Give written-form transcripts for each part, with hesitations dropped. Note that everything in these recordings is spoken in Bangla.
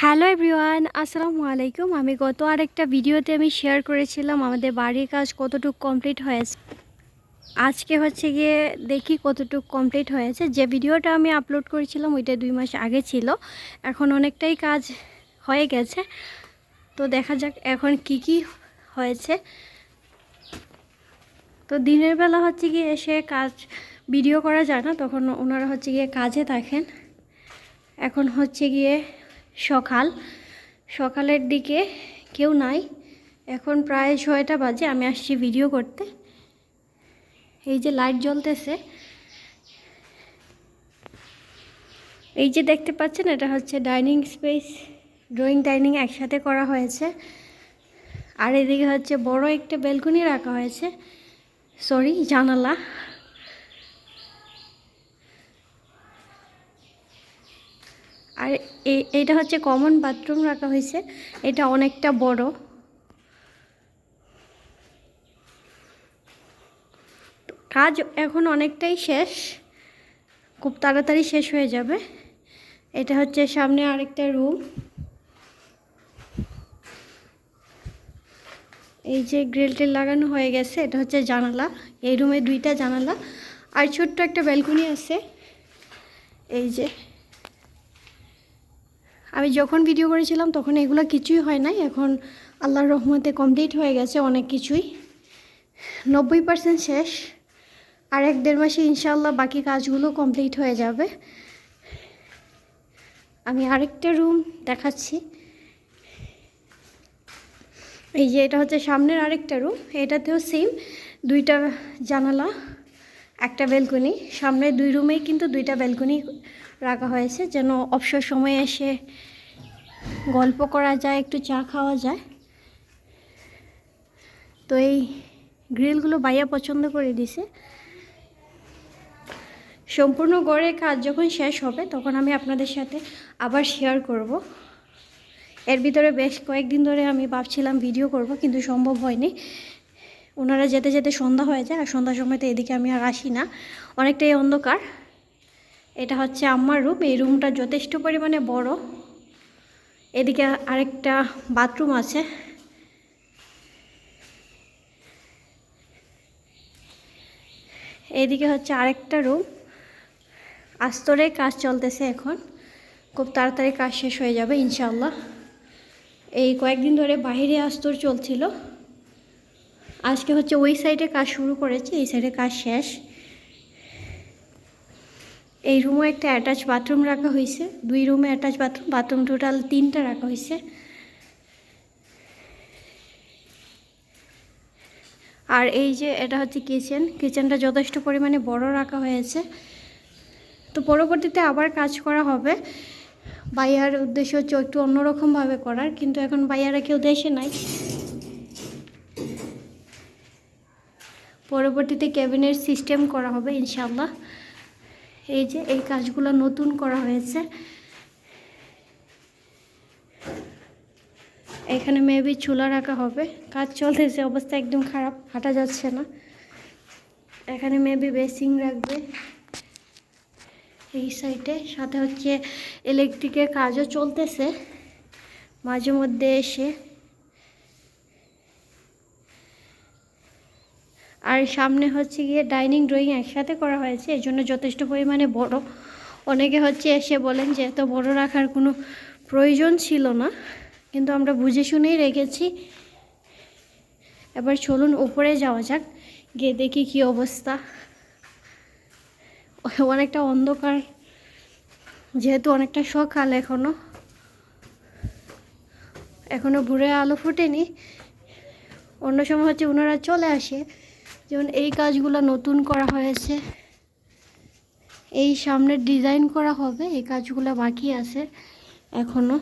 হ্যালো এভরিওয়ান, আসসালামু আলাইকুম। আমি গত আরেকটা ভিডিওতে শেয়ার করেছিলাম আমাদের বাড়ির কাজ কতটুকু কমপ্লিট হয়েছে। আজকে হচ্ছে গিয়ে দেখি কতটুকু কমপ্লিট হয়েছে। যে ভিডিওটা আমি আপলোড করেছিলাম ওইটা 2 মাস আগে ছিল, এখন অনেকটাই কাজ হয়ে গেছে। তো দেখা যাক এখন কি হয়েছে। তো দিনের বেলা হচ্ছে গিয়ে এসে কাজ ভিডিও করা যায় না, তখন ওনারা হচ্ছে গিয়ে কাজে থাকেন। এখন হচ্ছে গিয়ে সকালের দিকে কেউ নাই, এখন প্রায় 6টা বাজে। আমি আসছি ভিডিও করতে। এই যে লাইট জ্বলতেছে, এই যে দেখতে পাচ্ছেন, এটা হচ্ছে ডাইনিং স্পেস। ড্রয়িং ডাইনিং একসাথে করা হয়েছে। আর এদিকে হচ্ছে বড় একটা ব্যালকনি রাখা হয়েছে, সরি জানালা। আর এইটা হচ্ছে কমন বাথরুম রাখা হয়েছে, এটা অনেকটা বড়। কাজ এখন অনেকটাই শেষ, খুব তাড়াতাড়ি শেষ হয়ে যাবে। এটা হচ্ছে সামনে আরেকটা রুম। এই যে গ্রিলটিল লাগানো হয়ে গেছে, এটা হচ্ছে জানালা। এই রুমে 2টা জানালা আর ছোট্ট একটা ব্যালকনি আছে। এই যে আমি যখন ভিডিও করেছিলাম তখন এগুলো কিছুই হয় নাই, এখন আল্লাহর রহমতে কমপ্লিট হয়ে গেছে অনেক কিছুই। 90% শেষ। আর 1-1.5 মাসে ইনশাআল্লাহ বাকি কাজগুলো কমপ্লিট হয়ে যাবে। আমি আরেকটা রুম দেখাচ্ছি। এই যে এটা হচ্ছে সামনের আরেকটা রুম, এটাতেও সেম 2টা জানালা, একটা ব্যালকনি। সামনের 2 রুমেই কিন্তু 2টা ব্যালকনি রাখা হয়েছে, যেন অবসর সময়ে এসে গল্প করা যায়, একটু চা খাওয়া যায়। তো এই গ্রিলগুলো ভাইয়া পছন্দ করে দিছে। সম্পূর্ণ গড়ের কাজ যখন শেষ হবে তখন আমি আপনাদের সাথে আবার শেয়ার করব। এর ভিতরে বেশ কয়েকদিন ধরে আমি ভাবছিলাম ভিডিও করব, কিন্তু সম্ভব হয়নি। ওনারা যেতে যেতে সন্ধ্যা হয়ে যায়, আর সন্ধ্যার সময় তো এদিকে আমি আর আসি না, অনেকটাই অন্ধকার। এটা হচ্ছে আমার রুম। এই রুমটা যথেষ্ট পরিমাণে বড়। এদিকে আরেকটা বাথরুম আছে। এদিকে হচ্ছে আরেকটা রুম। আস্তরে কাজ চলতেছে এখন, খুব তাড়াতাড়ি কাজ শেষ হয়ে যাবে ইনশাআল্লাহ। এই কয়েকদিন ধরে বাইরে আস্তর চলছিল, আজকে হচ্ছে ওই সাইডে কাজ শুরু করেছে, এই সাইডে কাজ শেষ। এই রুমে একটা অ্যাটাচ বাথরুম রাখা হয়েছে, 2 রুমে অ্যাটাচ বাথরুম টোটাল 3টা রাখা হয়েছে। আর এই যে এটা হচ্ছে কিচেনটা যথেষ্ট পরিমাণে বড় রাখা হয়েছে। তো পরবর্তীতে আবার কাজ করা হবে। ভাইয়ার উদ্দেশ্য হচ্ছে একটু অন্যরকমভাবে করার, কিন্তু এখন ভাইয়ারা কেউ দেশে নাই। পরবর্তীতে ক্যাবিনেট সিস্টেম করা হবে ইনশাআল্লাহ। এই যে এই কাজগুলো নতুন করা হয়েছে। এখানে মেবি চুলা রাখা হবে, কাজ চলতেছে, অবস্থা একদম খারাপ, হাঁটা যাচ্ছে না। এখানে মেবি বেসিং রাখবে এই সাইডে। সাথে হচ্ছে ইলেকট্রিকের কাজও চলতেছে মাঝে মধ্যে এসে। আর সামনে হচ্ছে গিয়ে ডাইনিং ড্রয়িং একসাথে করা হয়েছে, এই জন্য যথেষ্ট পরিমাণে বড়। অনেকে হচ্ছে এসে বলেন যে এত বড় রাখার কোনো প্রয়োজন ছিল না, কিন্তু আমরা বুঝে শুনেই রেখেছি। এবার চলুন উপরে যাওয়া যাক, গিয়ে দেখি কী অবস্থা। অনেকটা অন্ধকার, যেহেতু অনেকটা সকাল, এখনও ভোরে আলো ফোটেনি। অন্য সময় হচ্ছে ওনারা চলে আসে, যেমন এই কাজগুলো নতুন করা হয়েছে, এই সামনের ডিজাইন করা হবে, এই কাজগুলো বাকি আছে এখনো।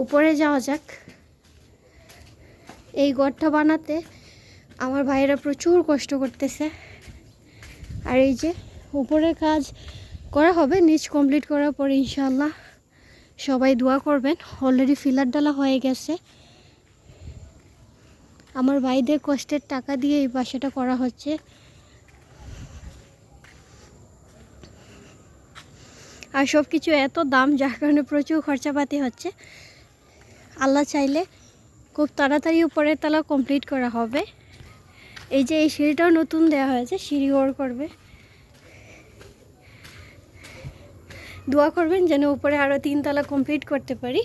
উপরে যাওয়া যাক। এই ঘরটা বানাতে আমার ভাইয়েরা প্রচুর কষ্ট করতেছে। আর এই যে উপরের কাজ করা হবে, নিচ কমপ্লিট করার পর ইনশাআল্লাহ। সবাই দোয়া করবেন। অলরেডি ফিলার ডালা হয়ে গেছে। আমার ভাইদের কষ্টের টাকা দিয়ে এই বাসাটা করা হচ্ছে। আর সব কিছু এত দাম, যার কারণে প্রচুর খরচাপাতি হচ্ছে। আল্লাহ চাইলে খুব তাড়াতাড়ি উপরের তলা কমপ্লিট করা হবে। এই যে এই সিঁড়িটাও নতুন দেওয়া হয়েছে, সিঁড়ি ওর করবে। দোয়া করবেন যেন উপরে আরও 3 তলা কমপ্লিট করতে পারি।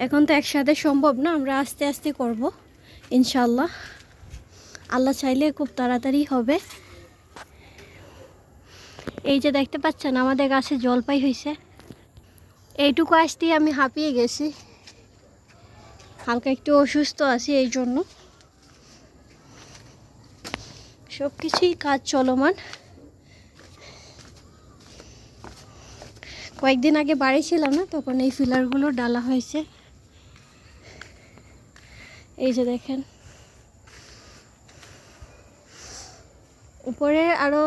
এখন তো একসাথে সম্ভব না, আমরা আস্তে আস্তে করব ইনশাল্লাহ। আল্লাহ চাইলে খুব তাড়াতাড়ি হবে। এই যে দেখতে পাচ্ছেন আমাদের গাছে জলপাই হয়েছে। এইটুকু আসতেই আমি হাঁপিয়ে গেছি, হালকা একটু অসুস্থ আছি, এই জন্য সব কিছুই কাজ চলমান। কয়েকদিন আগে বাড়ি ছিলাম না, তখন এই ফিলারগুলো ডালা হয়েছে। এই যে দেখেন উপরে আরও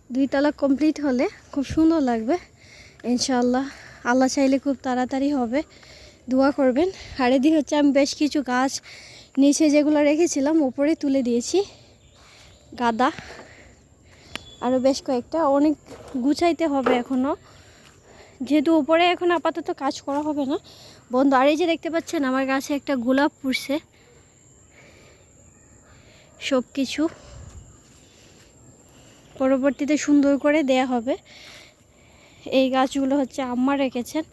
2 তলা কমপ্লিট হলে খুব সুন্দর লাগবে ইনশাআল্লাহ। আল্লাহ চাইলে খুব তাড়াতাড়ি হবে, দোয়া করবেন। আর এদিকে হচ্ছে আমি বেশ কিছু গাছ নিচে যেগুলো রেখেছিলাম উপরে তুলে দিয়েছি, গাঁদা আরও বেশ কয়েকটা, অনেক গুছাইতে হবে এখনও, যেহেতু উপরে এখন আপাতত কাজ করা হবে না, বন্ধ। আর এই যে দেখতে পাচ্ছেন আমার গাছে একটা গোলাপ ফুটছে। সব কিছু পরবর্তীতে সুন্দর করে দেয়া হবে। এই গাছগুলো হচ্ছে আম্মা রেখেছেন।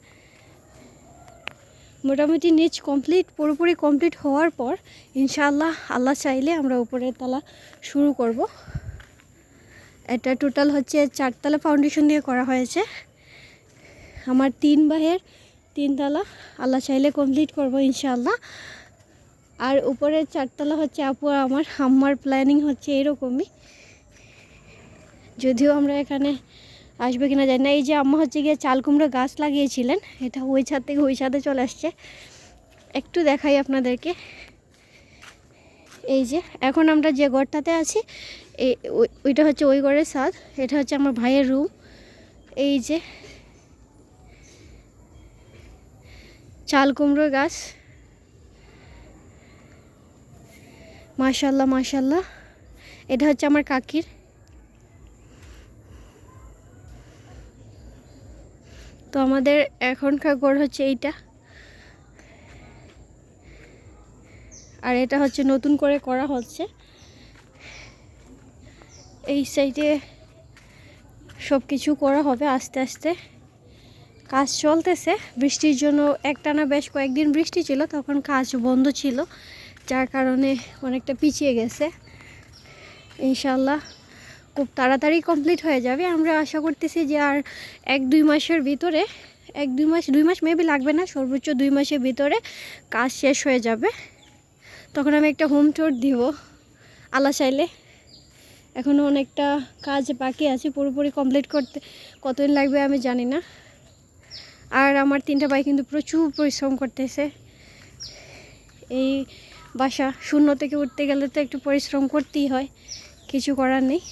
মোটামুটি নিচ কমপ্লিট, পুরোপুরি কমপ্লিট হওয়ার পর ইনশাআল্লাহ আল্লাহ চাইলে আমরা উপরের তলা শুরু করব। এটা টোটাল হচ্ছে 4 তলা ফাউন্ডেশন দিয়ে করা হয়েছে। আমার 3 ভাইয়ের 3 তলা আল্লাহ চাইলে কমপ্লিট করব ইনশাআল্লাহ। আর উপরের 4 তলা হচ্ছে আপু আর আম্মার প্ল্যানিং হচ্ছে এরকমই, যদিও আমরা এখানে আসবে কিনা জানি না। এই যে আম্মা হচ্ছে গিয়ে চাল কুমড়ো গাছ লাগিয়েছিলেন, এটা ওই ছাদ থেকে ওই ছাদে চলে আসছে। একটু দেখাই আপনাদেরকে। এই যে এখন আমরা যে ঘরটাতে আছি, ওইটা হচ্ছে ওই ঘরের ছাদ, এটা হচ্ছে আমার ভাইয়ের রুম। এই যে চাল কুমড়োর গাছ, মাশাল্লাহ মাশাল্লাহ। এটা হচ্ছে আমার কাকির। তো আমাদের এখনকার ঘর হচ্ছে এইটা, আর এটা হচ্ছে নতুন করে করা হচ্ছে। এই সাইডে সব কিছু করা হবে আস্তে আস্তে, কাজ চলতেছে। বৃষ্টির জন্য একটানা বেশ কয়েকদিন বৃষ্টি ছিল, তখন কাজ বন্ধ ছিল, যার কারণে অনেকটা পিছিয়ে গেছে। ইনশাল্লাহ খুব তাড়াতাড়ি কমপ্লিট হয়ে যাবে। আমরা আশা করতেছি যে আর 1-2 মাসের ভিতরে, 2 মাস মেবি লাগবে না, সর্বোচ্চ 2 মাসের ভিতরে কাজ শেষ হয়ে যাবে। তখন আমি একটা হোম ট্যুর দিব আল্লাহ চাইলে। এখনও অনেকটা কাজ বাকি আছে, পুরোপুরি কমপ্লিট করতে কতদিন লাগবে আমি জানি না। আর আমার 3টা ভাই কিন্তু প্রচুর পরিশ্রম করতেছে। এই বাসা শূন্য থেকে উঠতে গেলে তো একটু পরিশ্রম করতেই হয়, কিছু করার নেই।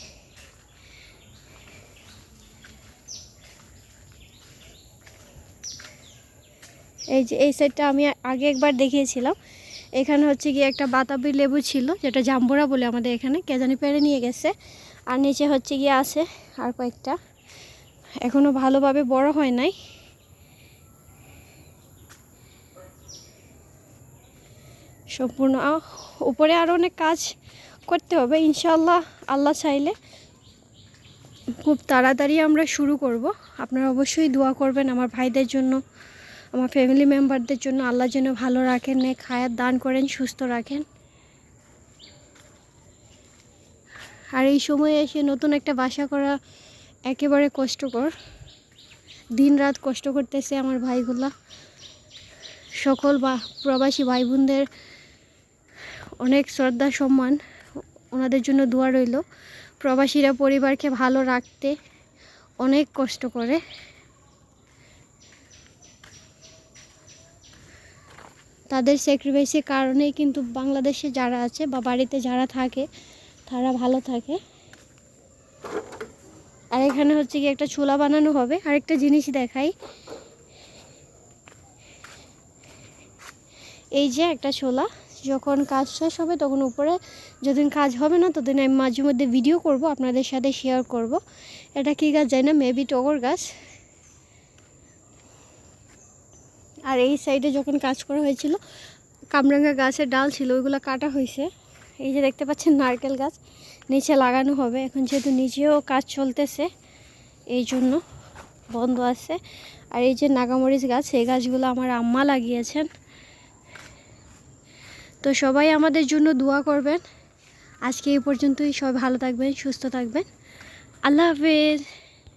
এই যে এই সাইডটা আমি আগে একবার দেখিয়েছিলাম। এখানে হচ্ছে গিয়ে একটা বাতাবি লেবু ছিল, যেটা জাম্বুরা বলে আমাদের এখানে, কে জানি পেড়ে নিয়ে গেছে। আর নিচে হচ্ছে গিয়ে আছে আর কয়েকটা, এখনও ভালোভাবে বড় হয় নাই। সম্পূর্ণ উপরে আরও অনেক কাজ করতে হবে ইনশাআল্লাহ। আল্লাহ চাইলে খুব তাড়াতাড়ি আমরা শুরু করব। আপনারা অবশ্যই দোয়া করবেন আমার ভাইদের জন্য, আমার ফ্যামিলি মেম্বারদের জন্য। আল্লাহ যেন ভালো রাখেন, নেক হায়াত দান করেন, সুস্থ রাখেন। আর এই সময়ে এসে নতুন একটা বাসা করা একেবারে কষ্টকর। দিন রাত কষ্ট করতেছে আমার ভাইগুলা। সকল প্রবাসী ভাই বোনদের অনেক শ্রদ্ধা সম্মান, ওনাদের জন্য দোয়া রইল। প্রবাসীরা পরিবারকে ভালো রাখতে অনেক কষ্ট করে। তাদের স্যাক্রিফাইসের কারণেই কিন্তু বাংলাদেশে যারা আছে বা বাড়িতে যারা থাকে তারা ভালো থাকে। আর এখানে হচ্ছে কি একটা চুলা বানানো হবে। আরেকটা জিনিস দেখাই, এই যে একটা চুলা, যখন কাজ শেষ হবে তখন উপরে, যতদিন কাজ হবে না ততদিন আমি মাঝে মধ্যে ভিডিও করব, আপনাদের সাথে শেয়ার করব। এটা কী গাছ জানি না, মেবি টগর গাছ। আর এই সাইডে যখন কাজ করা হয়েছিল কামরাঙ্গা গাছের ডাল ছিল, ওইগুলো কাটা হয়েছে। এই যে দেখতে পাচ্ছেন নারকেল গাছ নিচে লাগানো হবে, এখন যেহেতু নিচেও কাজ চলতেছে এই জন্য বন্ধ আছে। আর এই যে নাগামরিচ গাছ, এই গাছগুলো আমার আম্মা লাগিয়েছেন। তো সবাই আমাদের জন্য দোয়া করবেন। আজকে এই পর্যন্তই, সবাই ভালো থাকবেন, সুস্থ থাকবেন। আল্লাহ হাফেজ।